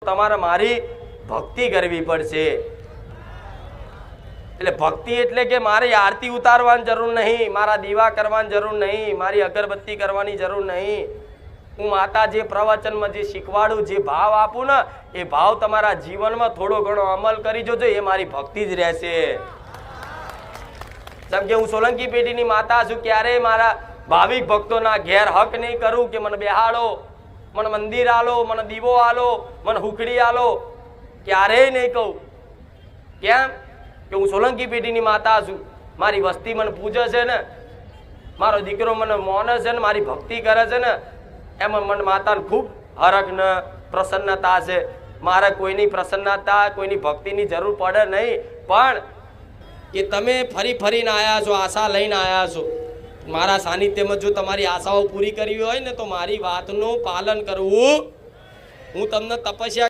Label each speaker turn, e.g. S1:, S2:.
S1: તમારે મારી ભક્તિ કરવી પડશે। એટલે ભક્તિ એટલે કે મારી આરતી ઉતારવાની જરૂર નહીં, મારા દીવા કરવાની જરૂર નહીં, મારી અગરબત્તી કરવાની જરૂર નહીં। હું માતા જે પ્રવચનમાં જે શીખવાડું, જે ભાવ આપું ને, એ ભાવ તમારા જીવનમાં થોડો ઘણો અમલ કરી જોજો, એ મારી ભક્તિ જ રહેશે। જેમ કે હું સોલંકી પેઢીની માતા છું, ક્યારેય મારા ભાવિક ભક્તોના ઘેર હક નહીં કરું કે મને બેહાડો, મને મંદિર આલો, મને દીવો આલો, મને હુકડી આલો, ક્યારેય નહીં કહું। કેમ કે હું સોલંકી પેઢીની માતા છું, મારી વસ્તી મને પૂજે છે ને, મારો દીકરો મને મોને છે ને, મારી ભક્તિ કરે છે ને, એમાં મને માતાને ખૂબ હરખ ને પ્રસન્નતા છે। મારે કોઈની પ્રસન્નતા, કોઈની ભક્તિની જરૂર પડે નહીં, પણ કે તમે ફરી ફરીને આવ્યા છો, આશા લઈને આવ્યા છો, મારા સાનિધ્યમાં જો તમારી આશાઓ પૂરી કરવી હોય ને, તો મારી વાતનું પાલન કરવું। હું તમને તપસ્યા